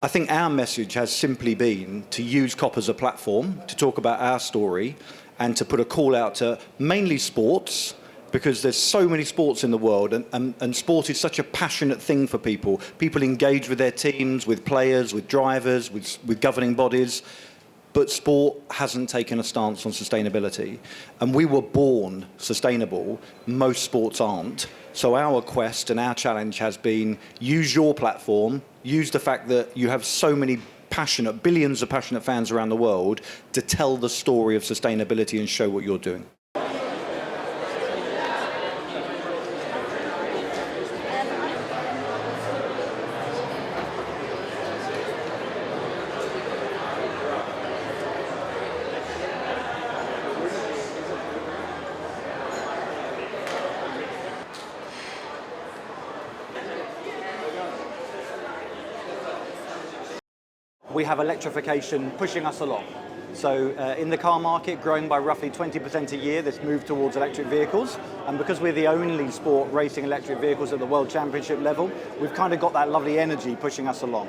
I think our message has simply been to use COP as a platform to talk about our story and to put a call out to mainly sports, because there's so many sports in the world, and sport is such a passionate thing for people. People engage with their teams, with players, with drivers, with governing bodies, but sport hasn't taken a stance on sustainability. And we were born sustainable, most sports aren't. So our quest and our challenge has been, use your platform, use the fact that you have so many billions of passionate fans around the world to tell the story of sustainability and show what you're doing. We have electrification pushing us along. So in the car market, growing by roughly 20% a year, this move towards electric vehicles. And because we're the only sport racing electric vehicles at the World Championship level, we've kind of got that lovely energy pushing us along.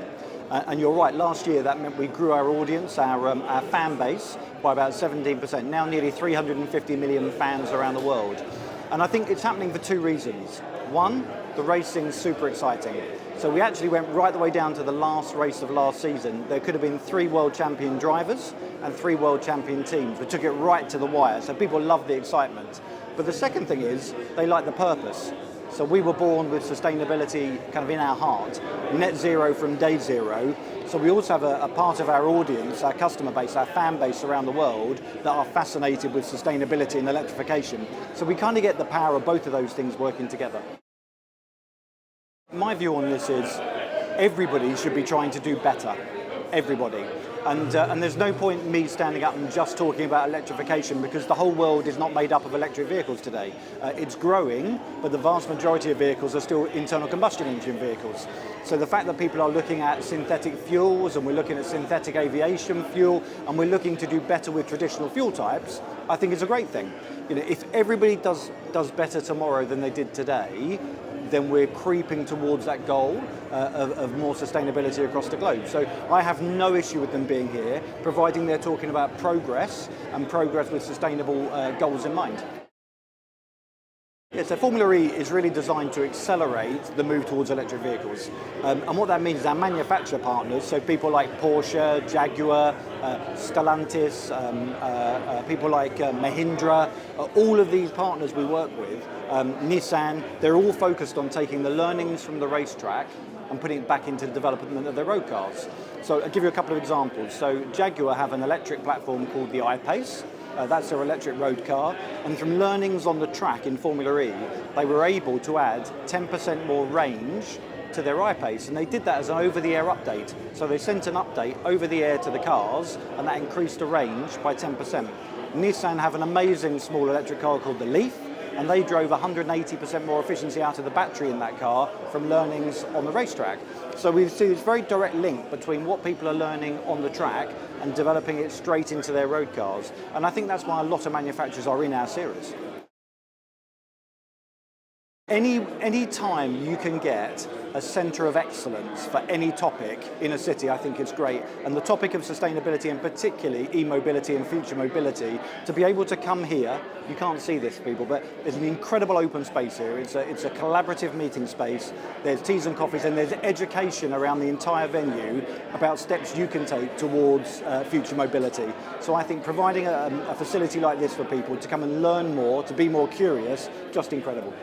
And you're right, last year that meant we grew our audience, our fan base, by about 17%. Now nearly 350 million fans around the world. And I think it's happening for two reasons. One, the racing's super exciting. So we actually went right the way down to the last race of last season. There could have been 3 world champion drivers and 3 world champion teams. We took it right to the wire, so people love the excitement. But the second thing is, they like the purpose. So we were born with sustainability kind of in our heart, net zero from day zero. So we also have a part of our audience, our customer base, our fan base around the world that are fascinated with sustainability and electrification. So we kind of get the power of both of those things working together. My view on this is everybody should be trying to do better, everybody. And there's no point in me standing up and just talking about electrification, because the whole world is not made up of electric vehicles today. It's growing, but the vast majority of vehicles are still internal combustion engine vehicles. So the fact that people are looking at synthetic fuels, and we're looking at synthetic aviation fuel, and we're looking to do better with traditional fuel types, I think is a great thing. You know, if everybody does better tomorrow than they did today, then we're creeping towards that goal of more sustainability across the globe. So I have no issue with them being here, providing they're talking about progress, and progress with sustainable goals in mind. Yeah, so Formula E is really designed to accelerate the move towards electric vehicles. And what that means is our manufacturer partners, so people like Porsche, Jaguar, Stellantis, people like Mahindra, all of these partners we work with, Nissan, they're all focused on taking the learnings from the racetrack and putting it back into the development of their road cars. So I'll give you a couple of examples. So Jaguar have an electric platform called the I-Pace. That's their electric road car, and from learnings on the track in Formula E, they were able to add 10% more range to their I-Pace, and they did that as an over-the-air update. So they sent an update over the air to the cars, and that increased the range by 10%. Nissan have an amazing small electric car called the Leaf, and they drove 180% more efficiency out of the battery in that car from learnings on the racetrack. So we see this very direct link between what people are learning on the track and developing it straight into their road cars. And I think that's why a lot of manufacturers are in our series. Any time you can get a centre of excellence for any topic in a city, I think it's great. And the topic of sustainability, and particularly e-mobility and future mobility, to be able to come here, you can't see this, people, but there's an incredible open space here. It's a collaborative meeting space. There's teas and coffees, and there's education around the entire venue about steps you can take towards future mobility. So I think providing a facility like this for people to come and learn more, to be more curious, just incredible.